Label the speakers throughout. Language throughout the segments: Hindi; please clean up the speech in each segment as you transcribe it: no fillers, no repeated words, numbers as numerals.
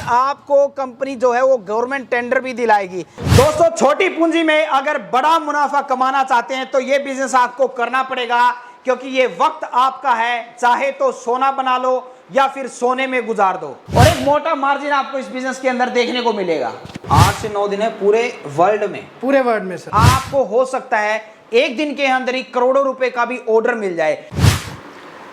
Speaker 1: आपको कंपनी जो है वो गवर्नमेंट टेंडर भी दिलाएगी। दोस्तों, छोटी पूंजी में अगर बड़ा मुनाफा कमाना चाहते हैं तो ये बिजनेस आपको करना पड़ेगा, क्योंकि ये वक्त आपका है। चाहे तो सोना बना लो या फिर सोने में गुजार दो। और एक मोटा मार्जिन आपको इस बिजनेस के अंदर देखने को मिलेगा। 8 से 9 दिन है पूरे वर्ल्ड में सर। आपको हो सकता है एक दिन के अंदर ही करोड़ों रुपए का भी ऑर्डर मिल जाए।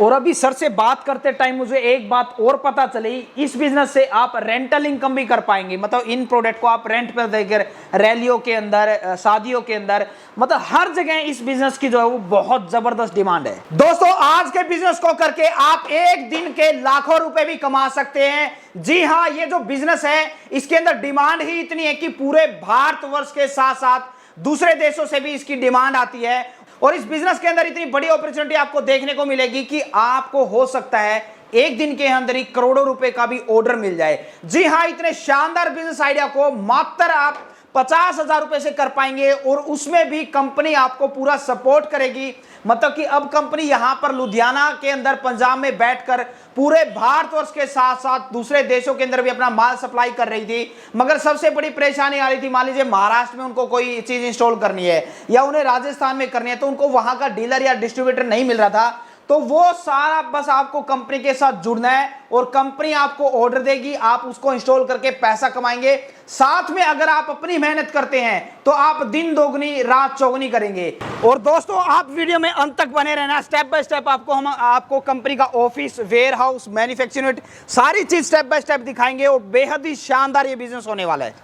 Speaker 1: और अभी सर से बात करते टाइम मुझे एक बात और पता चली, इस बिजनेस से आप रेंटल इनकम भी कर पाएंगे। मतलब इन प्रोडक्ट को आप रेंट पर देकर रैलियों के अंदर, शादियों के अंदर, मतलब हर जगह इस बिजनेस की जो है वो बहुत जबरदस्त डिमांड है। दोस्तों, आज के बिजनेस को करके आप एक दिन के लाखों रुपए भी कमा सकते हैं। जी हाँ, ये जो बिजनेस है इसके अंदर डिमांड ही इतनी है कि पूरे भारतवर्ष के साथ साथ दूसरे देशों से भी इसकी डिमांड आती है। और इस बिजनेस के अंदर इतनी बड़ी अपॉर्चुनिटी आपको देखने को मिलेगी कि आपको हो सकता है एक दिन के अंदर ही करोड़ों रुपए का भी ऑर्डर मिल जाए। जी हां, इतने शानदार बिजनेस आइडिया को मात्र आप 50,000 रुपए से कर पाएंगे, और उसमें भी कंपनी आपको पूरा सपोर्ट करेगी। मतलब कि अब कंपनी यहां पर लुधियाना के अंदर, पंजाब में बैठकर पूरे भारतवर्ष के साथ साथ दूसरे देशों के अंदर भी अपना माल सप्लाई कर रही थी। मगर सबसे बड़ी परेशानी आ रही थी, मान लीजिए महाराष्ट्र में उनको कोई चीज इंस्टॉल करनी है या उन्हें राजस्थान में करनी है, तो उनको वहां का डीलर या डिस्ट्रीब्यूटर नहीं मिल रहा था। तो वो सारा बस आपको कंपनी के साथ जुड़ना है और कंपनी आपको ऑर्डर देगी, आप उसको इंस्टॉल करके पैसा कमाएंगे। साथ में अगर आप अपनी मेहनत करते हैं तो आप दिन दोगुनी रात चौगुनी करेंगे। और दोस्तों, आप वीडियो में अंत तक बने रहना। स्टेप बाय स्टेप आपको कंपनी का office, warehouse, manufacturing unit, सारी चीज स्टेप बाय स्टेप दिखाएंगे और बेहद ही शानदार ये बिजनेस होने वाला है।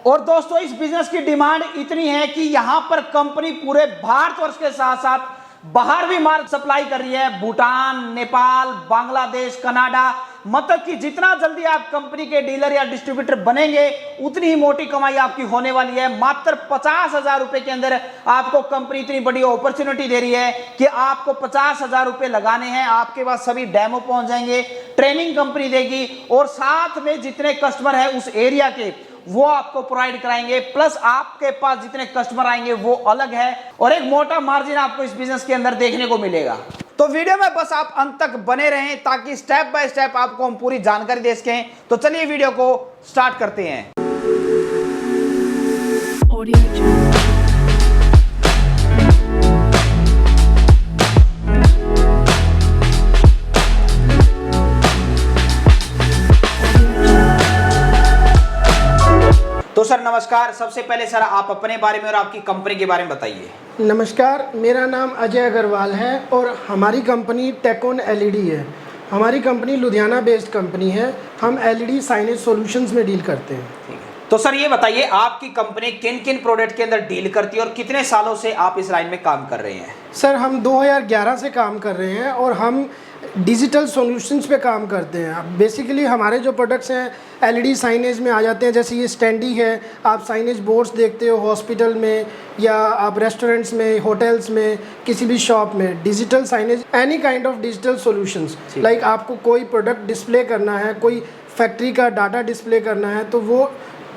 Speaker 1: और दोस्तों, इस बिजनेस की डिमांड इतनी है कि यहां पर कंपनी पूरे भारतवर्ष के साथ साथ बाहर भी माल सप्लाई कर रही है। भूटान, नेपाल, बांग्लादेश, कनाडा। मतलब कि जितना जल्दी आप कंपनी के डीलर या डिस्ट्रीब्यूटर बनेंगे उतनी ही मोटी कमाई आपकी होने वाली है। मात्र 50,000 रुपए के अंदर आपको कंपनी इतनी बड़ी अपॉर्चुनिटी दे रही है कि आपको 50,000 रुपए लगाने हैं, आपके पास सभी डेमो पहुंच जाएंगे, ट्रेनिंग कंपनी देगी, और साथ में जितने कस्टमर है उस एरिया के वो आपको प्रोवाइड कराएंगे। प्लस आपके पास जितने कस्टमर आएंगे वो अलग है, और एक मोटा मार्जिन आपको इस बिजनेस के अंदर देखने को मिलेगा। तो वीडियो में बस आप अंत तक बने रहें ताकि स्टेप बाय स्टेप आपको हम पूरी जानकारी दे सकें। तो चलिए वीडियो को स्टार्ट करते हैं। तो सर नमस्कार। सबसे पहले सर आप अपने बारे में और आपकी कंपनी के बारे में बताइए।
Speaker 2: नमस्कार, मेरा नाम अजय अग्रवाल है और हमारी कंपनी टेकोन एलईडी है। हमारी कंपनी लुधियाना बेस्ड कंपनी है। हम एलईडी साइनेज सॉल्यूशंस में डील करते हैं।
Speaker 1: ठीक है, तो सर ये बताइए आपकी कंपनी किन किन प्रोडक्ट के अंदर डील करती है और कितने सालों से आप इस लाइन में काम कर रहे हैं?
Speaker 2: सर, हम 2011 से काम कर रहे हैं और हम डिजिटल सॉल्यूशंस पे काम करते हैं। बेसिकली हमारे जो प्रोडक्ट्स हैं एलईडी साइनेज में आ जाते हैं। जैसे ये स्टैंडी है, आप साइनेज बोर्ड्स देखते हो हॉस्पिटल में या आप रेस्टोरेंट्स में, होटल्स में, किसी भी शॉप में। Digital signage, any kind of digital solutions, like आपको कोई प्रोडक्ट डिस्प्ले करना है, कोई फैक्ट्री का डाटा डिस्प्ले करना है, तो वो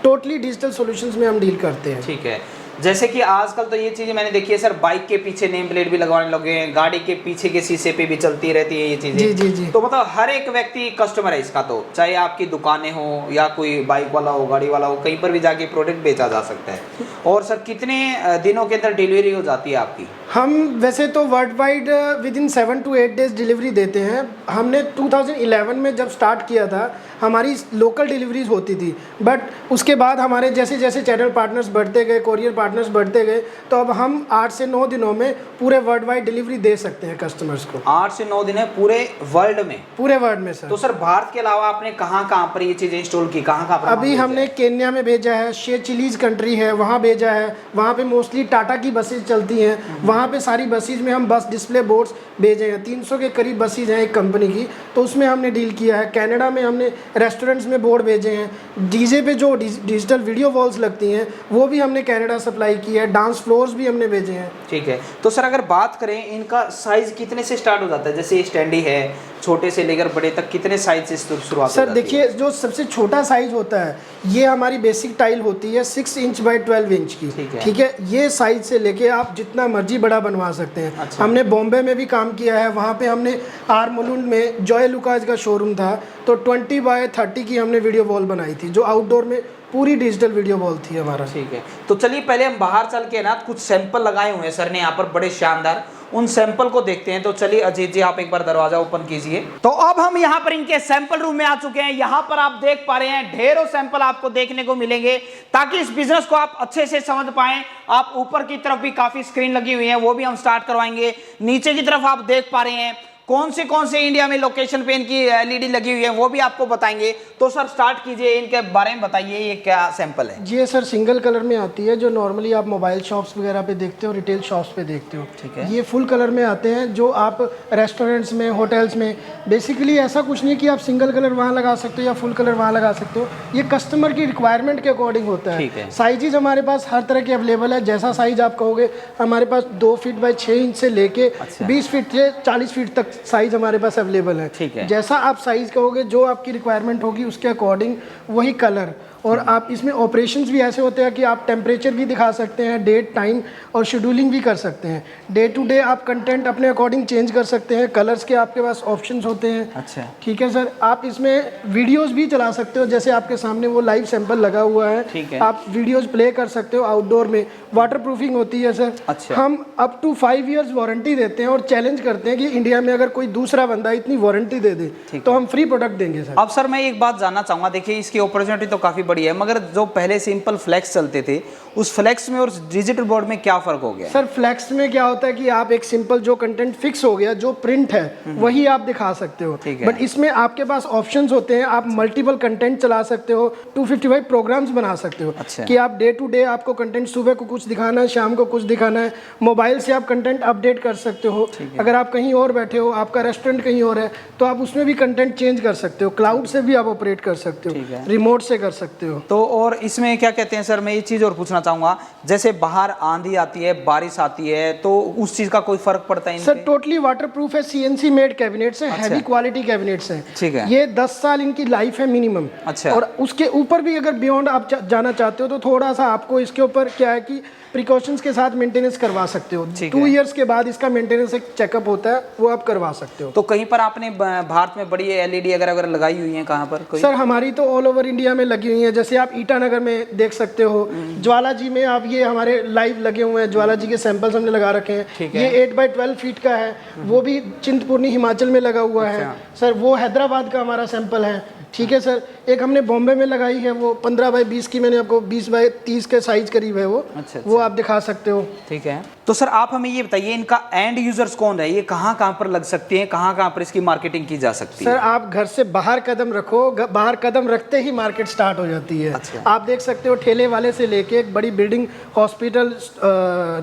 Speaker 2: टोटली डिजिटल सॉल्यूशंस में हम डील करते हैं।
Speaker 1: ठीक है, जैसे कि आजकल तो ये चीजें मैंने देखी है सर, बाइक के पीछे नेम प्लेट भी लगवाने लगे हैं, गाड़ी के पीछे के शीशे पे भी चलती रहती है ये चीजें।
Speaker 2: जी जी जी।
Speaker 1: तो मतलब हर एक व्यक्ति कस्टमर है इसका, तो चाहे आपकी दुकानें हो या कोई बाइक वाला हो, गाड़ी वाला हो, कहीं पर भी जाके प्रोडक्ट बेचा जा सकता है। और सर कितने दिनों के अंदर डिलीवरी हो जाती है आपकी?
Speaker 2: हम वैसे तो world wide with in 7 to 8 days delivery देते हैं। हमने 2011 में जब स्टार्ट किया था हमारी लोकल डिलीवरीज होती थी, बट उसके बाद हमारे जैसे जैसे चैनल पार्टनर्स बढ़ते गए, कोरियर पार्टनर्स बढ़ते गए, तो अब हम 8 से 9 दिनों में पूरे वर्ल्ड वाइड डिलीवरी दे सकते हैं कस्टमर्स को।
Speaker 1: 8 से 9 दिन है पूरे वर्ल्ड में?
Speaker 2: पूरे वर्ल्ड में सर।
Speaker 1: तो सर भारत के अलावा आपने कहाँ कहाँ पर ये चीज़ें इंस्टॉल की, कहाँ कहाँ पर?
Speaker 2: अभी हमने केन्या में भेजा है, शे चिलीज कंट्री है वहाँ भेजा है। वहाँ पे मोस्टली टाटा की बसेज चलती हैं, वहाँ पे सारी बसेज में हम बस डिस्प्ले बोर्ड्स भेजे हैं। 300 के करीब बसेज हैं एक कंपनी की, तो उसमें हमने डील किया है। कनाडा में हमने रेस्टोरेंट्स में बोर्ड भेजे हैं। डीजे पे जो डिजिटल वीडियो वॉल्स लगती हैं वो भी हमने कनाडा सप्लाई की है। डांस फ्लोर्स भी हमने भेजे हैं।
Speaker 1: ठीक है, तो सर अगर बात करें इनका साइज कितने से स्टार्ट हो जाता है? जैसे स्टैंडी है, छोटे से लेकर बड़े तक कितने साइज से शुरुआत
Speaker 2: सर देखिए, जो सबसे छोटा साइज होता है ये हमारी बेसिक टाइल होती है 6 इंच बाई 12 इंच की। ठीक है, ये साइज से लेके आप जितना मर्जी बड़ा बनवा सकते हैं। अच्छा। हमने बॉम्बे में भी काम किया है, वहाँ पे हमने आरमोलुंड में जॉय लुकास का शोरूम था, तो 20 बाय 30 की हमने वीडियो वॉल बनाई थी, जो आउटडोर में पूरी डिजिटल वीडियो वॉल थी हमारा।
Speaker 1: ठीक है, तो चलिए पहले हम बाहर चल के ना कुछ सैंपल लगाए हुए हैं सर ने यहाँ पर बड़े शानदार, उन सैंपल को देखते हैं। तो चलिए अजीत जी आप एक बार दरवाजा ओपन कीजिए। तो अब हम यहाँ पर इनके सैंपल रूम में आ चुके हैं। यहाँ पर आप देख पा रहे हैं ढेरों सैंपल आपको देखने को मिलेंगे, ताकि इस बिजनेस को आप अच्छे से समझ पाएं। आप ऊपर की तरफ भी काफी स्क्रीन लगी हुई है, वो भी हम स्टार्ट करवाएंगे। नीचे की तरफ आप देख पा रहे हैं कौन से इंडिया में लोकेशन पे इनकी एलईडी लगी हुई है, वो भी आपको बताएंगे। तो सर स्टार्ट कीजिए, इनके बारे में बताइए, ये क्या सैंपल है?
Speaker 2: जी सर, सिंगल कलर में आती है, जो नॉर्मली आप मोबाइल शॉप्स वगैरह पे देखते हो, रिटेल शॉप्स पे देखते हो।
Speaker 1: ठीक है।
Speaker 2: ये फुल कलर में आते हैं, जो आप रेस्टोरेंट्स में, होटल्स में, बेसिकली ऐसा कुछ नहीं कि आप सिंगल कलर वहाँ लगा सकते हो या फुल कलर वहाँ लगा सकते हो। ये कस्टमर की रिक्वायरमेंट के अकॉर्डिंग होता है। साइजेज हमारे पास हर तरह के अवेलेबल है, जैसा साइज आप कहोगे। हमारे पास 2 फीट बाई 6 इंच से लेके 20 फीट से 40 फीट तक साइज हमारे पास अवेलेबल है।
Speaker 1: ठीक है।
Speaker 2: जैसा आप साइज कहोगे, जो आपकी रिक्वायरमेंट होगी उसके अकॉर्डिंग वही कलर। और आप इसमें ऑपरेशंस भी ऐसे होते हैं कि आप टेम्परेचर भी दिखा सकते हैं, डेट, टाइम और शेड्यूलिंग भी कर सकते हैं। डे टू डे आप कंटेंट अपने अकॉर्डिंग चेंज कर सकते हैं। कलर्स के आपके पास ऑप्शंस होते हैं।
Speaker 1: अच्छा।
Speaker 2: ठीक है सर, आप इसमें वीडियोस भी चला सकते हो, जैसे आपके सामने वो लाइव सैंपल लगा हुआ है।
Speaker 1: ठीक है।
Speaker 2: आप वीडियोस प्ले कर सकते हो आउटडोर में। वाटर प्रूफिंग होती है सर।
Speaker 1: अच्छा।
Speaker 2: हम अप टू 5 ईयर्स वारंटी देते हैं और चैलेंज करते हैं कि इंडिया में अगर कोई दूसरा बंदा इतनी वारंटी दे दे तो हम फ्री प्रोडक्ट देंगे सर।
Speaker 1: अब सर मैं एक बात जानना चाहूंगा, देखिए इसकी अपॉर्चुनिटी तो काफी बड़ी है, मगर जो पहले सिंपल फ्लैक्स चलते थे, उस फ्लैक्स में और डिजिटल बोर्ड में क्या फर्क हो गया?
Speaker 2: सर फ्लैक्स में क्या होता है कि आप एक सिंपल जो कंटेंट फिक्स हो गया, जो प्रिंट है वही आप दिखा सकते हो। बट इसमें आपके पास ऑप्शंस होते हैं, आप मल्टीपल कंटेंट चला सकते हो, 255 प्रोग्राम्स बना सकते हो।
Speaker 1: अच्छा।
Speaker 2: कि आप डे टू डे आपको कंटेंट सुबह को कुछ दिखाना है, शाम को कुछ दिखाना है। मोबाइल से आप कंटेंट अपडेट कर सकते हो। अगर आप कहीं और बैठे हो, आपका रेस्टोरेंट कहीं और है, तो आप उसमें भी कंटेंट चेंज कर सकते हो। क्लाउड से भी आप ऑपरेट कर सकते हो, रिमोट से कर सकते हो।
Speaker 1: तो और इसमें क्या कहते हैं सर, मैं ये चीज़ और पूछना चाहूँगा, जैसे बाहर आंधी आती है, बारिश आती है, तो उस चीज़ का कोई फर्क पड़ता है?
Speaker 2: सर टोटली वाटर प्रूफ है, CNC मेड कैबिनेट्स हैं। हैवी क्वालिटी कैबिनेट्स हैं।
Speaker 1: ठीक है।
Speaker 2: ये 10 साल इनकी लाइफ है मिनिमम।
Speaker 1: अच्छा।
Speaker 2: और उसके ऊपर भी अगर बियॉन्ड आप जाना चाहते हो तो थोड़ा सा आपको इसके ऊपर क्या है कि प्रिकॉशंस के साथ मेंटेनेंस करवा सकते हो। 2 इयर्स के बाद इसका मेंटेनेंस एक चेकअप होता है, वो आप करवा सकते हो।
Speaker 1: तो कहीं पर आपने भारत में बड़ी एलईडी अगर लगाई हुई है, कहाँ पर कोई?
Speaker 2: सर हमारी तो ऑल ओवर इंडिया में लगी हुई है। जैसे आप ईटानगर में देख सकते हो, ज्वाला जी में आप, ये हमारे लाइव लगे हुए हैं, ज्वाला जी के सैंपल्स हमने लगा रखे हैं। ये 8 बाई 12 फीट का है, वो भी चिंतपूर्णी हिमाचल में लगा हुआ है सर। वो हैदराबाद का हमारा सैंपल है। ठीक है सर। एक हमने बॉम्बे में लगाई है, वो 15 बाई 20 की, मैंने आपको 20 बाई 30 के साइज करीब है वो। अच्छा। वो आप दिखा सकते हो।
Speaker 1: ठीक है। तो सर आप हमें ये बताइए, इनका एंड यूजर्स कौन है? ये कहाँ पर लग सकती हैं, कहाँ पर इसकी मार्केटिंग की जा सकती है?
Speaker 2: सर आप घर से बाहर कदम रखो, बाहर कदम रखते ही मार्केट स्टार्ट हो जाती है। अच्छा। आप देख सकते हो ठेले वाले से लेके एक बड़ी बिल्डिंग, हॉस्पिटल,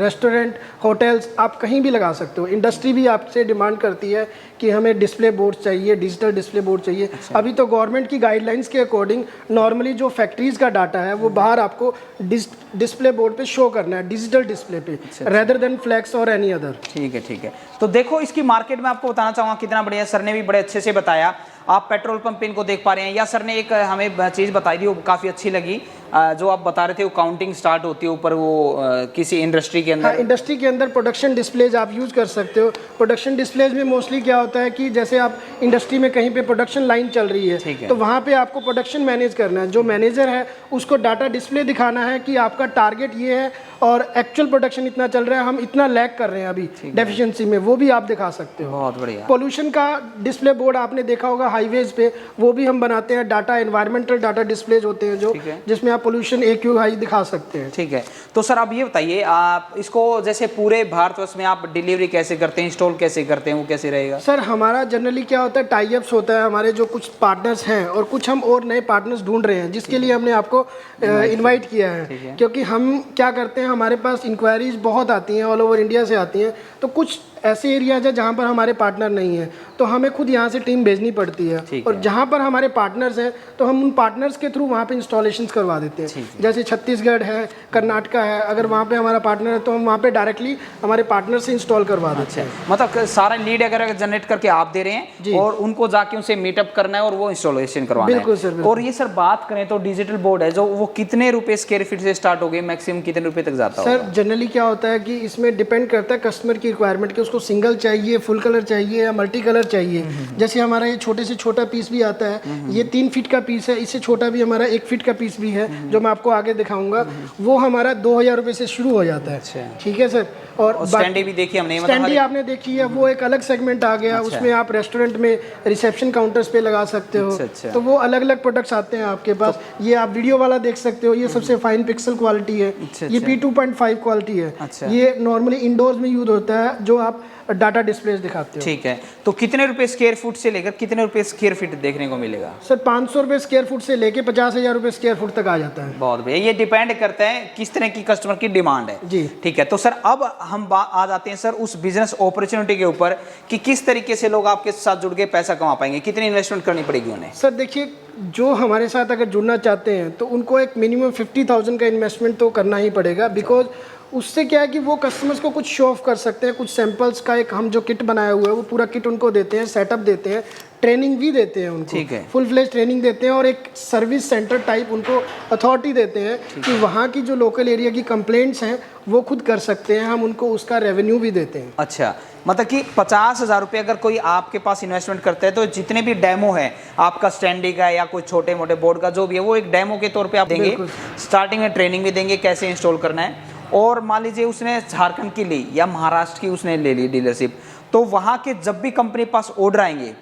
Speaker 2: रेस्टोरेंट, होटल्स, आप कहीं भी लगा सकते हो। इंडस्ट्री भी आपसे डिमांड करती है कि हमें डिस्प्ले बोर्ड चाहिए, डिजिटल डिस्प्ले बोर्ड चाहिए। अच्छा। अभी तो गवर्नमेंट की गाइडलाइंस के अकॉर्डिंग नॉर्मली जो फैक्ट्रीज का डाटा है वो बाहर आपको डिस्प्ले बोर्ड पे शो करना है, डिजिटल डिस्प्ले पे, रेदर देन फ्लैक्स और एनी अदर। ठीक है, ठीक है। तो देखो इसकी मार्केट में आपको बताना चाहूँगा कितना बढ़िया, सर ने भी बड़े अच्छे से बताया। आप पेट्रोल पंप पे इनको देख पा रहे हैं, या सर ने एक हमें चीज़ बताई थी, वो काफ़ी अच्छी लगी, जो आप बता रहे थे, वो काउंटिंग स्टार्ट होती है ऊपर, वो किसी इंडस्ट्री के अंदर। हाँ, इंडस्ट्री के अंदर प्रोडक्शन डिस्प्लेज आप यूज़ कर सकते हो। प्रोडक्शन डिस्प्लेज में मोस्टली क्या होता है कि जैसे आप इंडस्ट्री में कहीं पे प्रोडक्शन लाइन चल रही है, तो वहाँ पे आपको प्रोडक्शन मैनेज करना है। जो मैनेजर है उसको डाटा डिस्प्ले दिखाना है कि आपका टारगेट ये है और एक्चुअल प्रोडक्शन इतना चल रहा है, हम इतना लैग कर रहे हैं अभी डेफिशिएंसी में, वो भी आप दिखा सकते हो। बहुत बढ़िया। पोल्यूशन का डिस्प्ले बोर्ड आपने देखा होगा हाईवेज पे, वो भी हम बनाते हैं। डाटा, एनवायरमेंटल डाटा डिस्प्लेज होते हैं जो, जिसमें आप पोल्यूशन AQI दिखा सकते हैं। ठीक है। तो सर आप ये बताइए, आप इसको जैसे पूरे भारतवर्ष में आप डिलीवरी कैसे करते हैं, इंस्टॉल कैसे करते हैं, वो कैसे रहेगा? सर हमारा जनरली क्या होता है, टाई अप्स होता है। हमारे जो कुछ पार्टनर्स हैं और कुछ हम और नए पार्टनर्स ढूंढ रहे हैं, जिसके लिए हमने आपको इन्वाइट किया है। क्योंकि हम क्या करते हैं, हमारे पास इंक्वायरीज बहुत आती हैं, ऑल ओवर इंडिया से आती हैं, तो कुछ ऐसे एरियाज है जहाँ पर हमारे पार्टनर नहीं है, तो हमें खुद यहाँ से टीम भेजनी पड़ती है। और जहाँ पर हमारे पार्टनर्स हैं तो हम उन पार्टनर्स के थ्रू वहाँ पे इंस्टॉलेशंस करवा देते हैं। जैसे छत्तीसगढ़ है, कर्नाटका है, अगर वहाँ पे हमारा पार्टनर है तो हम वहाँ पे डायरेक्टली हमारे पार्टनर से इंस्टॉल करवा देते हैं।
Speaker 1: मतलब सारा लीड अगर जनरेट करके आप दे रहे हैं और उनको जाके उनसे मीटअप करना है और वो इंस्टॉलेशन करवाना है।
Speaker 2: बिल्कुल सर।
Speaker 1: और ये सर बात करें तो डिजिटल बोर्ड है जो वो कितने रुपए स्क्वायर फीट से स्टार्ट हो गए, मैक्सिमम कितने रुपए तक जाता है?
Speaker 2: सर जनरली क्या होता है कि इसमें डिपेंड करता है कस्टमर की रिक्वायरमेंट कि उसको सिंगल चाहिए, फुल कलर चाहिए या मल्टी कलर चाहिए। जैसे हमारा ये छोटे से छोटा पीस भी आता है, ये 3 फीट का पीस है, इससे छोटा भी हमारा 1 फीट का पीस भी है जो मैं आपको आगे दिखाऊंगा। वो हमारा 2000 रुपये से शुरू हो जाता है। ठीक है सर। और
Speaker 1: स्टैंडी भी देखी हमने,
Speaker 2: स्टैंडी आपने देखी है, वो एक अलग सेगमेंट आ गया। उसमें आप रेस्टोरेंट में रिसेप्शन काउंटर्स पे लगा सकते हो। तो वो अलग अलग प्रोडक्ट्स आते हैं आपके पास। ये आप वीडियो वाला देख सकते हो, ये सबसे फाइन पिक्सल क्वालिटी है। ये P2.5 क्वालिटी है। ये नॉर्मली इंडोर्स में यूज होता है जो आप डाटा डिस्प्लेस दिखाते हो।
Speaker 1: ठीक है। तो कितने रुपए स्क्वायर फुट से लेकर कितने रुपए स्क्वायर फीट देखने को मिलेगा?
Speaker 2: सर 500 रुपये स्क्वायर फुट से लेके 50,000 रुपये स्क्वायर फुट तक आ जाता है।
Speaker 1: बहुत बढ़िया। ये डिपेंड करता है किस तरह की कस्टमर की डिमांड है
Speaker 2: जी।
Speaker 1: ठीक है। तो सर अब हम आ जाते हैं सर उस बिजनेस अपॉर्चुनिटी के ऊपर कि किस तरीके से लोग आपके साथ जुड़ के पैसा कमा पाएंगे, कितनी इन्वेस्टमेंट करनी पड़ेगी उन्हें?
Speaker 2: सर देखिए, जो हमारे साथ अगर जुड़ना चाहते हैं तो उनको एक मिनिमम 50,000 का इन्वेस्टमेंट तो करना ही पड़ेगा। बिकॉज उससे क्या है कि वो कस्टमर्स को कुछ शो ऑफ कर सकते हैं, कुछ सैंपल्स का एक हम जो किट बनाया हुआ है वो पूरा किट उनको देते हैं, सेटअप देते हैं, ट्रेनिंग भी देते हैं उनको।
Speaker 1: ठीक है।
Speaker 2: फुल फ्लेज ट्रेनिंग देते हैं और एक सर्विस सेंटर टाइप उनको अथॉरिटी देते हैं कि वहाँ की जो लोकल एरिया की कंप्लेंट्स हैं वो खुद कर सकते हैं, हम उनको उसका रेवेन्यू भी देते हैं।
Speaker 1: अच्छा, मतलब कि 50,000 रुपये अगर कोई आपके पास इन्वेस्टमेंट करता है तो जितने भी डेमो है आपका स्टैंडी का या कोई छोटे मोटे बोर्ड का जो भी है वो एक डेमो के तौर पे आप देंगे। स्टार्टिंग में ट्रेनिंग भी देंगे कैसे इंस्टॉल करना है। और मान लीजिए उसने झारखंड की ली या महाराष्ट्र की उसने ले ली डीलरशिप, तो वहाँ के जब भी कंपनी पास ऑर्डर आएंगे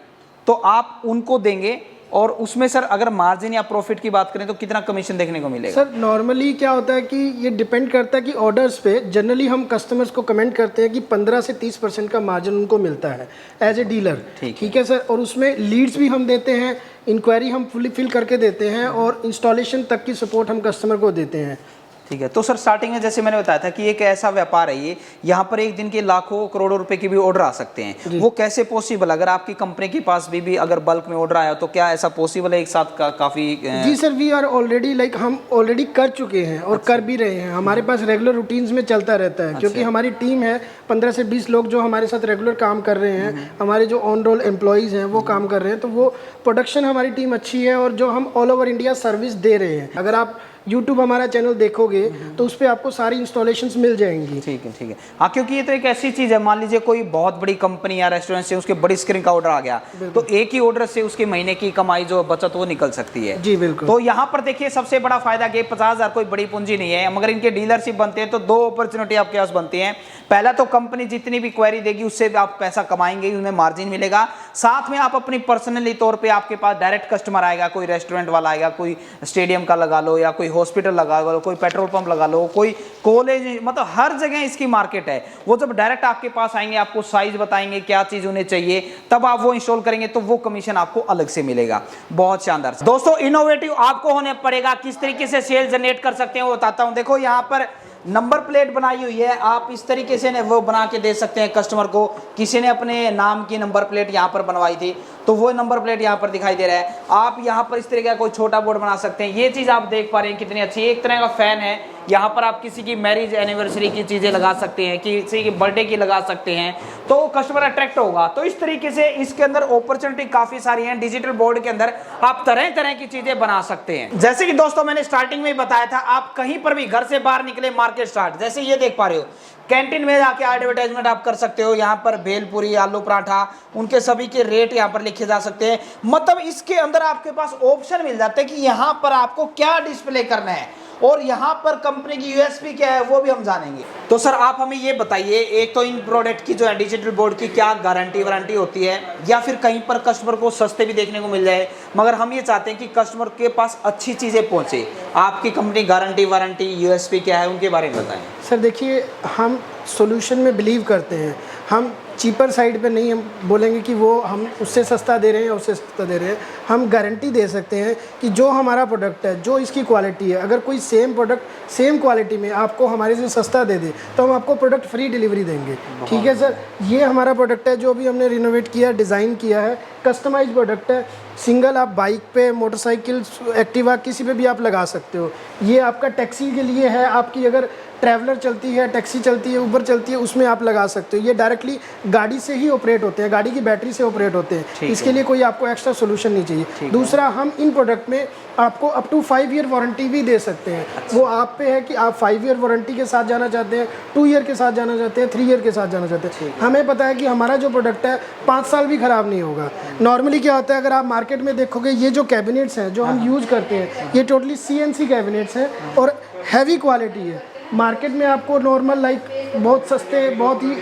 Speaker 1: तो आप उनको देंगे। और उसमें सर अगर मार्जिन या प्रॉफिट की बात करें तो कितना कमीशन देखने को मिलेगा?
Speaker 2: सर नॉर्मली क्या होता है कि ये डिपेंड करता है कि ऑर्डर्स पे जनरली हम कस्टमर्स को कमेंट करते हैं कि 15 से 30% का मार्जिन उनको मिलता है एज ए डीलर। ठीक है सर। और उसमें लीड्स भी हम देते हैं, इंक्वायरी हम फुली फिल करके देते हैं और इंस्टॉलेशन तक की सपोर्ट हम कस्टमर को देते हैं।
Speaker 1: ठीक है। तो सर स्टार्टिंग में जैसे मैंने बताया था कि एक ऐसा व्यापार है ये, यहाँ पर एक दिन के लाखों करोड़ों रुपए के भी ऑर्डर आ सकते हैं। वो कैसे पॉसिबल? अगर आपकी कंपनी के पास भी अगर बल्क में ऑर्डर आया तो क्या ऐसा पॉसिबल है एक साथ काफी?
Speaker 2: जी सर, वी आर ऑलरेडी हम ऑलरेडी कर चुके हैं और कर भी रहे हैं। हमारे पास रेगुलर रूटीन्स में चलता रहता है। क्योंकि हमारी टीम है 15 से 20 लोग जो हमारे साथ रेगुलर काम कर रहे हैं। हमारे जो ऑन रोल एम्प्लॉयज़ हैं वो काम कर रहे हैं, तो वो प्रोडक्शन हमारी टीम अच्छी है और जो हम ऑल ओवर इंडिया सर्विस दे रहे हैं। अगर आप YouTube हमारा चैनल देखोगे तो उस पर आपको सारी इंस्टॉलेशंस मिल जाएंगी।
Speaker 1: ठीक है, ठीक है। हाँ, क्योंकि ये तो एक ऐसी चीज़ है, मान लीजिए कोई बहुत बड़ी कंपनी या रेस्टोरेंट से उसके बड़ी स्क्रीन का ऑर्डर आ गया तो एक ही ऑर्डर से उसके महीने की कमाई जो बचत वो निकल सकती है।
Speaker 2: जी बिल्कुल।
Speaker 1: तो यहाँ पर देखिए सबसे बड़ा फायदा कि 50,000 कोई बड़ी पूंजी नहीं है, मगर इनके डीलरशिप बनते हैं तो 2 अपॉर्चुनिटी आपके पास बनती हैं। पहला तो कंपनी जितनी भी क्वेरी देगी उससे भी आप पैसा कमाएंगे, उनमें मार्जिन मिलेगा। साथ में आप अपनी पर्सनली तौर पर आपके पास डायरेक्ट कस्टमर आएगा, कोई रेस्टोरेंट वाला आएगा, कोई स्टेडियम का लगा लो या कोई हॉस्पिटल लगा लो, कोई पेट्रोल पंप लगा लो, कोई कॉलेज, मतलब हर जगह इसकी मार्केट है। वो जब डायरेक्ट आपके पास आएंगे, आपको साइज बताएंगे क्या चीज उन्हें चाहिए, तब आप वो इंस्टॉल करेंगे तो वो कमीशन आपको अलग से मिलेगा। बहुत शानदार दोस्तों, इनोवेटिव आपको होने पड़ेगा। किस तरीके से सेल जनरेट कर सकते हैं वो बताता हूं। देखो यहाँ पर नंबर प्लेट बनाई हुई है, आप इस तरीके से वो बना के दे सकते हैं कस्टमर को। किसी ने अपने नाम की नंबर प्लेट यहाँ पर बनवाई थी तो वो नंबर प्लेट यहाँ पर दिखाई दे रहा है। आप यहाँ पर इस तरीके का कोई छोटा बोर्ड बना सकते हैं। ये चीज़ आप देख पा रहे हैं कितनी अच्छी है। एक तरह का फैन है, यहाँ पर आप किसी की मैरिज एनिवर्सरी की चीज़ें लगा सकते हैं, किसी की बर्थडे की लगा सकते हैं, तो कस्टमर अट्रैक्ट होगा। तो इस तरीके से इसके अंदर अपॉर्चुनिटी काफ़ी सारी हैं। डिजिटल बोर्ड के अंदर आप तरह तरह की चीज़ें बना सकते हैं। जैसे कि दोस्तों मैंने स्टार्टिंग में बताया था, आप कहीं पर भी घर से बाहर निकले, मार्केट स्टार्ट, जैसे ये देख पा रहे हो, कैंटीन में जाके एडवर्टाइजमेंट आप कर सकते हो। यहाँ पर भेलपुरी, आलू पराठा, उनके सभी के रेट यहाँ पर लिखे जा सकते हैं। मतलब इसके अंदर आपके पास ऑप्शन मिल जाता है कि यहाँ पर आपको क्या डिस्प्ले करना है और यहाँ पर कंपनी की यूएसपी क्या है वो भी हम जानेंगे। तो सर आप हमें ये बताइए, एक तो इन प्रोडक्ट की जो है डिजिटल बोर्ड की क्या गारंटी वारंटी होती है, या फिर कहीं पर कस्टमर को सस्ते भी देखने को मिल जाए, मगर हम ये चाहते हैं कि कस्टमर के पास अच्छी चीज़ें पहुँचे। आपकी कंपनी गारंटी वारंटी यूएसपी क्या है उनके बारे में बताएं।
Speaker 2: सर देखिए, हम सॉल्यूशन में बिलीव करते हैं। हम चीपर साइड पे नहीं हम बोलेंगे कि वो हम उससे सस्ता दे रहे हैं या उससे सस्ता दे रहे हैं। हम गारंटी दे सकते हैं कि जो हमारा प्रोडक्ट है, जो इसकी क्वालिटी है, अगर कोई सेम प्रोडक्ट सेम क्वालिटी में आपको हमारे से सस्ता दे दे तो हम आपको प्रोडक्ट फ्री डिलीवरी देंगे। ठीक है सर, ये हमारा प्रोडक्ट है जो भी हमने रिनोवेट किया, डिज़ाइन किया है, कस्टमाइज प्रोडक्ट है। सिंगल आप बाइक पे, मोटरसाइकिल, एक्टिवा किसी पे भी आप लगा सकते हो। ये आपका टैक्सी के लिए है, आपकी अगर ट्रैवलर चलती है, टैक्सी चलती है, उबर चलती है, उसमें आप लगा सकते हो। ये डायरेक्टली गाड़ी से ही ऑपरेट होते हैं, गाड़ी की बैटरी से ऑपरेट होते हैं। इसके लिए कोई आपको एक्स्ट्रा सोल्यूशन नहीं चाहिए। दूसरा, हम इन प्रोडक्ट में आपको अप टू 5 ईयर वारंटी भी दे सकते हैं। वो आप पे है कि आप 5 ईयर वारंटी के साथ जाना चाहते हैं, 2 ईयर के साथ जाना चाहते हैं, 3 ईयर के साथ जाना चाहते हैं। हमें पता है कि हमारा जो प्रोडक्ट है 5 साल भी ख़राब नहीं होगा। नॉर्मली क्या होता है, अगर आप मार्केट में देखोगे, ये जो कैबिनेट्स हैं जो हम यूज़ करते हैं, ये टोटली CNC कैबिनेट्स हैं और हैवी क्वालिटी है। मार्केट में आपको नॉर्मल बहुत सस्ते, बहुत ही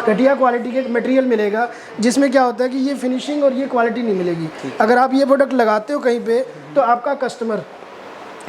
Speaker 2: घटिया क्वालिटी के मटेरियल मिलेगा, जिसमें क्या होता है कि ये फिनिशिंग और ये क्वालिटी नहीं मिलेगी। अगर आप ये प्रोडक्ट लगाते हो कहीं पे, तो आपका कस्टमर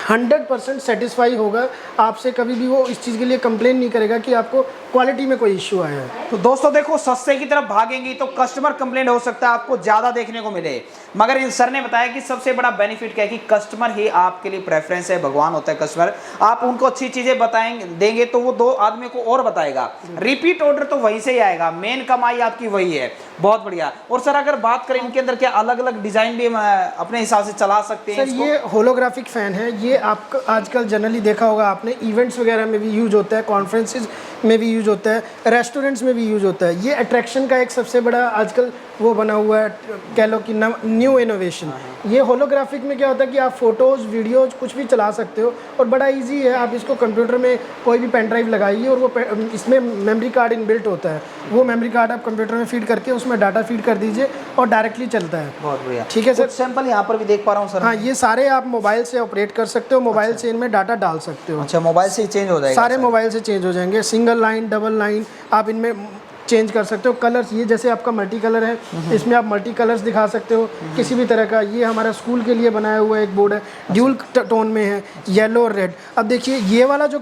Speaker 2: 100% सेटिस्फाई होगा। आपसे कभी भी वो इस चीज़ के लिए कंप्लेन नहीं करेगा कि आपको क्वालिटी में कोई इश्यू आया है।
Speaker 1: तो दोस्तों देखो, सस्ते की तरफ भागेंगी तो कस्टमर कंप्लेंट हो सकता है आपको ज़्यादा देखने को मिले, मगर इन सर ने बताया कि सबसे बड़ा बेनिफिट क्या है कि कस्टमर ही आपके लिए प्रेफरेंस है, भगवान होता है कस्टमर। आप उनको अच्छी चीज़ें बताएंगे, देंगे तो वो 2 आदमी को और बताएगा। रिपीट ऑर्डर तो वहीं से ही आएगा, मेन कमाई आपकी वही है। बहुत बढ़िया। और सर अगर बात करें इनके अंदर क्या अलग अलग डिज़ाइन भी अपने हिसाब से चला सकते हैं?
Speaker 2: सर ये होलोग्राफिक फ़ैन है, ये आपका आजकल जनरली देखा होगा आपने, इवेंट्स वगैरह में भी यूज़ होता है, कॉन्फ्रेंसेस में भी यूज़ होता है, रेस्टोरेंट्स में भी यूज़ होता है। ये अट्रैक्शन का एक सबसे बड़ा आजकल वो बना हुआ है, कह लो कि न्यू इनोवेशन। ये होलोग्राफिक में क्या होता है कि आप फोटोज़, वीडियोज़ कुछ भी चला सकते हो और बड़ा इजी है। आप इसको कंप्यूटर में कोई भी पेन ड्राइव लगाइए और वो इसमें मेमोरी कार्ड इनबिल्ट होता है, वो मेमोरी कार्ड आप कंप्यूटर में फीड करके उसमें डाटा फीड कर दीजिए और डायरेक्टली चलता है।
Speaker 1: बहुत बढ़िया।
Speaker 2: ठीक है सर,
Speaker 1: सैंपल यहाँ पर भी देख पा रहा हूँ सर।
Speaker 2: हाँ, ये सारे आप मोबाइल से ऑपरेट कर सकते हो, मोबाइल से इनमें डाटा डाल सकते हो।
Speaker 1: अच्छा, मोबाइल से ही चेंज हो जाएगा?
Speaker 2: सारे मोबाइल से चेंज हो जाएंगे, सिंगल लाइन, डबल लाइन आप इनमें चेंज कर सकते हो। कलर्स, ये जैसे आपका मल्टी कलर है, इसमें आप मल्टी कलर्स दिखा सकते हो किसी भी तरह का। ये हमारा स्कूल के लिए बनाया हुआ एक बोर्ड है, ड्यूल टोन में है, येलो और रेड। अब देखिए ये वाला जो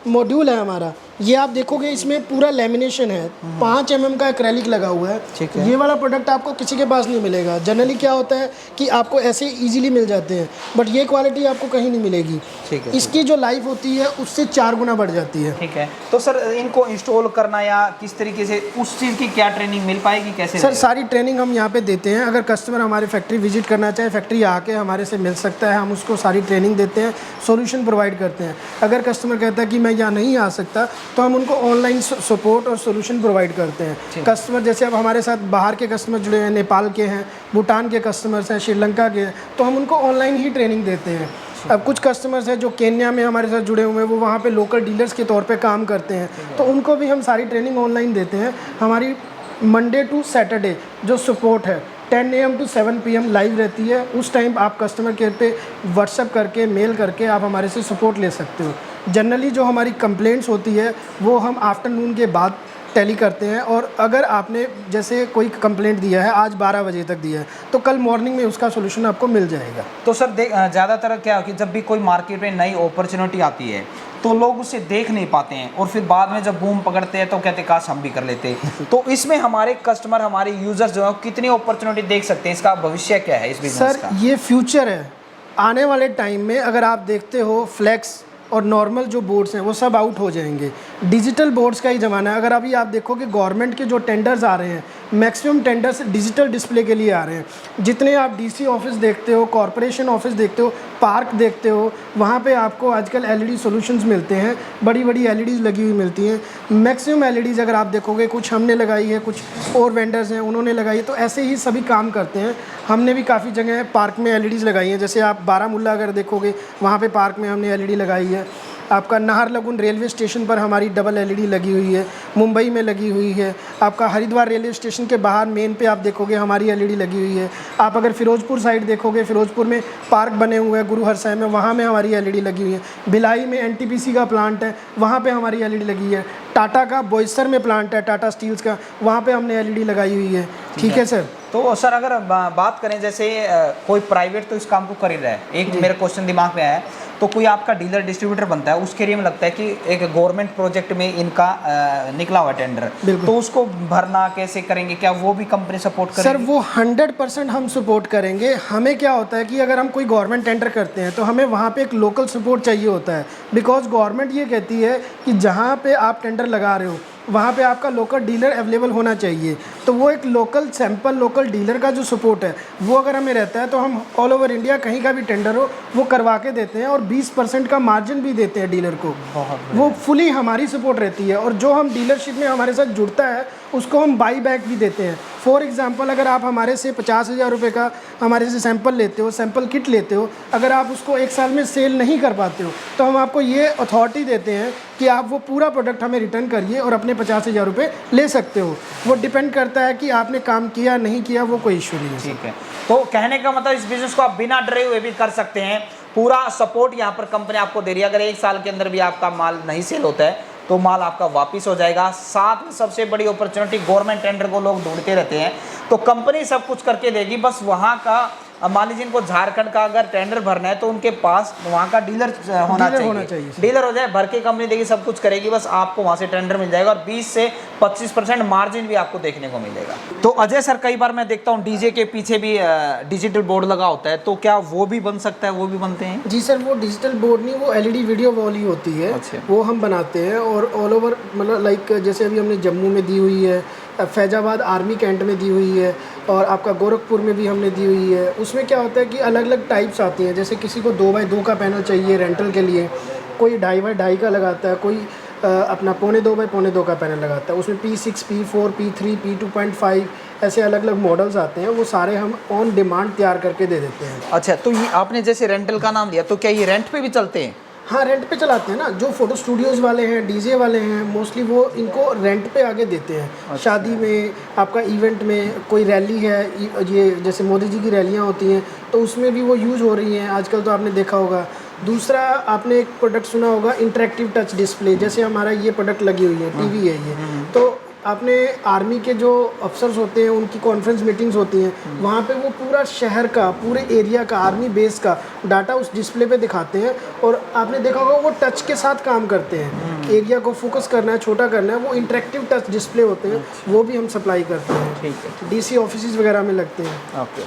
Speaker 2: मॉड्यूल है हमारा, ये आप देखोगे इसमें पूरा लेमिनेशन है, 5 mm का एक्रेलिक लगा हुआ है।
Speaker 1: ठीक है।
Speaker 2: ये वाला प्रोडक्ट आपको किसी के पास नहीं मिलेगा। जनरली क्या होता है कि आपको ऐसे इजीली मिल जाते हैं, बट ये क्वालिटी आपको कहीं नहीं मिलेगी।
Speaker 1: ठीक है।
Speaker 2: इसकी जो लाइफ होती है उससे 4 गुना बढ़ जाती है।
Speaker 1: ठीक है। तो सर इनको इंस्टॉल करना या किस तरीके से, उस चीज़ की क्या ट्रेनिंग मिल पाएगी, कैसे?
Speaker 2: सर सारी ट्रेनिंग हम यहाँ पे देते हैं। अगर कस्टमर हमारी फैक्ट्री विजिट करना चाहे, फैक्ट्री आके हमारे से मिल सकता है, हम उसको सारी ट्रेनिंग देते हैं, सॉल्यूशन प्रोवाइड करते हैं। अगर कस्टमर कहता है कि मैं यहाँ नहीं आ सकता, तो हम उनको ऑनलाइन सपोर्ट और सॉल्यूशन प्रोवाइड करते हैं। कस्टमर जैसे अब हमारे साथ बाहर के कस्टमर जुड़े हैं, नेपाल के हैं, भूटान के कस्टमर्स हैं, श्रीलंका के हैं, तो हम उनको ऑनलाइन ही ट्रेनिंग देते हैं। अब कुछ कस्टमर्स हैं जो केन्या में हमारे साथ जुड़े हुए हैं, वो वहाँ पे लोकल डीलर्स के तौर पे काम करते हैं, तो उनको भी हम सारी ट्रेनिंग ऑनलाइन देते हैं। हमारी मंडे टू सैटरडे जो सपोर्ट है 10 AM to 7 PM लाइव रहती है। उस टाइम आप कस्टमर केयर पे व्हाट्सएप करके, मेल करके आप हमारे से सपोर्ट ले सकते हो। जनरली जो हमारी कंप्लेंट्स होती है वो हम आफ्टरनून के बाद टैली करते हैं, और अगर आपने जैसे कोई कंप्लेंट दिया है आज 12 बजे तक दिया है, तो कल मॉर्निंग में उसका सोल्यूशन आपको मिल जाएगा।
Speaker 1: तो सर ज़्यादातर क्या है कि जब भी कोई मार्केट में नई अपॉर्चुनिटी आती है तो लोग उसे देख नहीं पाते हैं, और फिर बाद में जब बूम पकड़ते हैं तो कहते हैं काश हम भी कर लेते। तो इसमें हमारे कस्टमर, हमारे यूजर्स जो है कितनी अपॉर्चुनिटी देख सकते हैं, इसका भविष्य क्या है इस बिजनेस का?
Speaker 2: सर ये फ्यूचर है। आने वाले टाइम में अगर आप देखते हो, फ्लैक्स और नॉर्मल जो बोर्ड्स हैं वो सब आउट हो जाएंगे, डिजिटल बोर्ड्स का ही ज़माना है। अगर अभी आप देखोगे गवर्नमेंट के जो टेंडर्स आ रहे हैं, मैक्सिमम टेंडर्स डिजिटल डिस्प्ले के लिए आ रहे हैं। जितने आप डीसी ऑफिस देखते हो, कॉरपोरेशन ऑफिस देखते हो, पार्क देखते हो, वहाँ पे आपको आजकल एलईडी सॉल्यूशंस मिलते हैं, बड़ी बड़ी एलईडीज़ लगी हुई मिलती हैं। मैक्सिमम एलईडीज़ अगर आप देखोगे, कुछ हमने लगाई है, कुछ और वेंडर्स हैं उन्होंने लगाई है, तो ऐसे ही सभी काम करते हैं। हमने भी काफ़ी जगह पार्क में एलईडीज़ लगाई हैं, जैसे आप बारामूला अगर देखोगे, वहाँ पे पार्क में हमने एलईडी लगाई है। आपका नाहरलगुन रेलवे स्टेशन पर हमारी डबल एलईडी लगी हुई है, मुंबई में लगी हुई है। आपका हरिद्वार रेलवे स्टेशन के बाहर मेन पे आप देखोगे हमारी एलईडी लगी हुई है। आप अगर फिरोजपुर साइड देखोगे, फिरोजपुर में पार्क बने हुए हैं गुरु हरसाई में, वहाँ में हमारी एलईडी लगी हुई है। भिलाई में एनटीपीसी का प्लांट है, वहाँ पे हमारी एलईडी लगी है। टाटा का बोईसर में प्लांट है, टाटा स्टील्स का, वहाँ पे हमने एलईडी लगाई हुई है। ठीक है सर।
Speaker 1: तो सर अगर बात करें जैसे कोई प्राइवेट तो इस काम को कर ही रहा है, एक मेरा क्वेश्चन दिमाग में आया है, तो कोई आपका डीलर डिस्ट्रीब्यूटर बनता है, उसके लिए में लगता है कि एक गवर्नमेंट प्रोजेक्ट में इनका निकला हुआ टेंडर, तो उसको भरना कैसे करेंगे, क्या वो भी कंपनी सपोर्ट करेगी?
Speaker 2: सर वो 100% हम सपोर्ट करेंगे। हमें क्या होता है कि अगर हम कोई गवर्नमेंट टेंडर करते हैं तो हमें वहाँ पे एक लोकल सपोर्ट चाहिए होता है, बिकॉज गवर्नमेंट ये कहती है कि जहाँ पे आप टेंडर लगा रहे हो वहाँ पे आपका लोकल डीलर अवेलेबल होना चाहिए। तो वो एक लोकल सैंपल लोकल डीलर का जो सपोर्ट है वो अगर हमें रहता है तो हम ऑल ओवर इंडिया कहीं का भी टेंडर हो वो करवा के देते हैं, और 20% का मार्जिन भी देते हैं डीलर को। वो फुली हमारी सपोर्ट रहती है, और जो हम डीलरशिप में हमारे साथ जुड़ता है उसको हम बाई बैक भी देते हैं। फॉर एग्जांपल अगर आप हमारे से 50,000 रुपये का हमारे से सैंपल लेते हो, सैंपल किट लेते हो, अगर आप उसको 1 साल में सेल नहीं कर पाते हो तो हम आपको ये अथॉरिटी देते हैं कि आप वो पूरा प्रोडक्ट हमें रिटर्न करिए और अपने 50,000 रुपये ले सकते हो। वो डिपेंड करता है कि आपने काम किया नहीं किया, वो कोई इशू नहीं है।
Speaker 1: ठीक है, तो कहने का मतलब इस बिजनेस को आप बिना डरे हुए भी कर सकते हैं, पूरा सपोर्ट यहाँ पर कंपनी आपको दे रही है। अगर 1 साल के अंदर भी आपका माल नहीं सेल होता है तो माल आपका वापस हो जाएगा। साथ में सबसे बड़ी अपॉर्चुनिटी, गवर्नमेंट टेंडर को लोग ढूंढते रहते हैं तो कंपनी सब कुछ करके देगी, बस वहाँ का मान लीजिए इनको झारखंड का अगर टेंडर भरना है तो उनके पास वहाँ का डीलर होना चाहिए। डीलर हो जाए, भर के कंपनी देगी, सब कुछ करेगी, बस आपको वहाँ से टेंडर मिल जाएगा और 20 से 25% मार्जिन भी आपको देखने को मिलेगा। तो अजय सर, कई बार मैं देखता हूँ डीजे के पीछे भी डिजिटल बोर्ड लगा होता है, तो क्या वो भी बन सकता है? वो भी बनते हैं?
Speaker 2: जी सर, वो डिजिटल बोर्ड नहीं, वो LED वीडियो वॉल ही होती है।
Speaker 1: अच्छा।
Speaker 2: वो हम बनाते हैं और ऑल ओवर मतलब लाइक जैसे अभी हमने जम्मू में दी हुई है, फैजाबाद आर्मी कैंट में दी हुई है, और आपका गोरखपुर में भी हमने दी हुई है। उसमें क्या होता है कि अलग अलग टाइप्स आती हैं, जैसे किसी को 2x2 का पैनल चाहिए रेंटल के लिए, कोई 2.5x2 का लगाता है, कोई अपना 2.25x2 का पैनल लगाता है। उसमें P6, P4, P3, P2.5 ऐसे अलग अलग मॉडल्स आते हैं, वो सारे हम ऑन डिमांड तैयार करके दे देते हैं।
Speaker 1: अच्छा, तो ये आपने जैसे रेंटल का नाम लिया, तो क्या ये रेंट पे भी चलते हैं?
Speaker 2: हाँ, रेंट पे चलाते हैं ना। जो फोटो स्टूडियोज़ वाले हैं, डीजे वाले हैं, मोस्टली वो इनको रेंट पे आगे देते हैं। अच्छा। शादी में, आपका इवेंट में, कोई रैली है, ये जैसे मोदी जी की रैलियाँ होती हैं तो उसमें भी वो यूज़ हो रही हैं आजकल, तो आपने देखा होगा। दूसरा, आपने एक प्रोडक्ट सुना होगा इंटरेक्टिव टच डिस्प्ले, जैसे हमारा ये प्रोडक्ट लगी हुई है, टीवी है ये। तो आपने आर्मी के जो अफसर्स होते हैं उनकी कॉन्फ्रेंस मीटिंग्स होती हैं, वहाँ पे वो पूरा शहर का, पूरे एरिया का, आर्मी बेस का डाटा उस डिस्प्ले पे दिखाते हैं, और आपने देखा होगा वो टच के साथ काम करते हैं। एरिया को फोकस करना है, छोटा करना है, वो इंटरेक्टिव टच डिस्प्ले होते हैं, वो भी हम सप्लाई करते हैं।
Speaker 1: ठीक है,
Speaker 2: DC ऑफिस वगैरह में लगते हैं।
Speaker 1: ओके,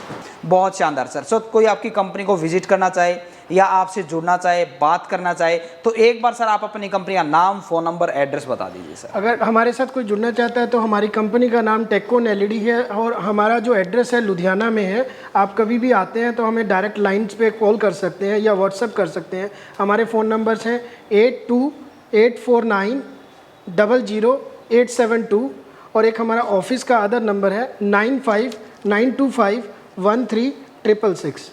Speaker 1: बहुत शानदार सर। सो कोई आपकी कंपनी को विजिट करना चाहे या आपसे जुड़ना चाहे, बात करना चाहे, तो एक बार सर आप अपनी कंपनी का नाम, फ़ोन नंबर, एड्रेस बता दीजिए सर।
Speaker 2: अगर हमारे साथ कोई जुड़ना चाहता है तो हमारी कंपनी का नाम टेक्कोन LED है, और हमारा जो एड्रेस है लुधियाना में है। आप कभी भी आते हैं तो हमें डायरेक्ट लाइन्स पे कॉल कर सकते हैं या व्हाट्सएप कर सकते हैं। हमारे फ़ोन नंबर्स हैं 8284900872, और एक हमारा ऑफिस का अदर नंबर है 9592513666।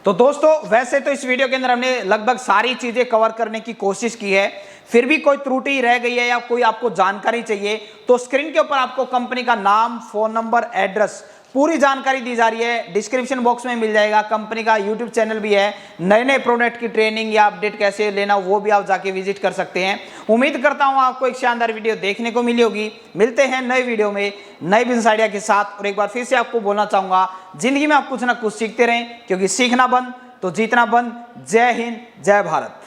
Speaker 1: तो दोस्तों, वैसे तो इस वीडियो के अंदर हमने लगभग सारी चीजें कवर करने की कोशिश की है, फिर भी कोई त्रुटि रह गई है या कोई आपको जानकारी चाहिए तो स्क्रीन के ऊपर आपको कंपनी का नाम, फोन नंबर, एड्रेस, पूरी जानकारी दी जा रही है। डिस्क्रिप्शन बॉक्स में मिल जाएगा। कंपनी का यूट्यूब चैनल भी है, नए नए प्रोडक्ट की ट्रेनिंग या अपडेट कैसे लेना वो भी आप जाके विजिट कर सकते हैं। उम्मीद करता हूं आपको एक शानदार वीडियो देखने को मिली होगी। मिलते हैं नए वीडियो में नए बिजनेस आइडिया के साथ। और एक बार फिर से आपको बोलना चाहूंगा, जिंदगी में आप कुछ ना कुछ सीखते रहें, क्योंकि सीखना बंद तो जीतना बंद। जय हिंद, जय भारत।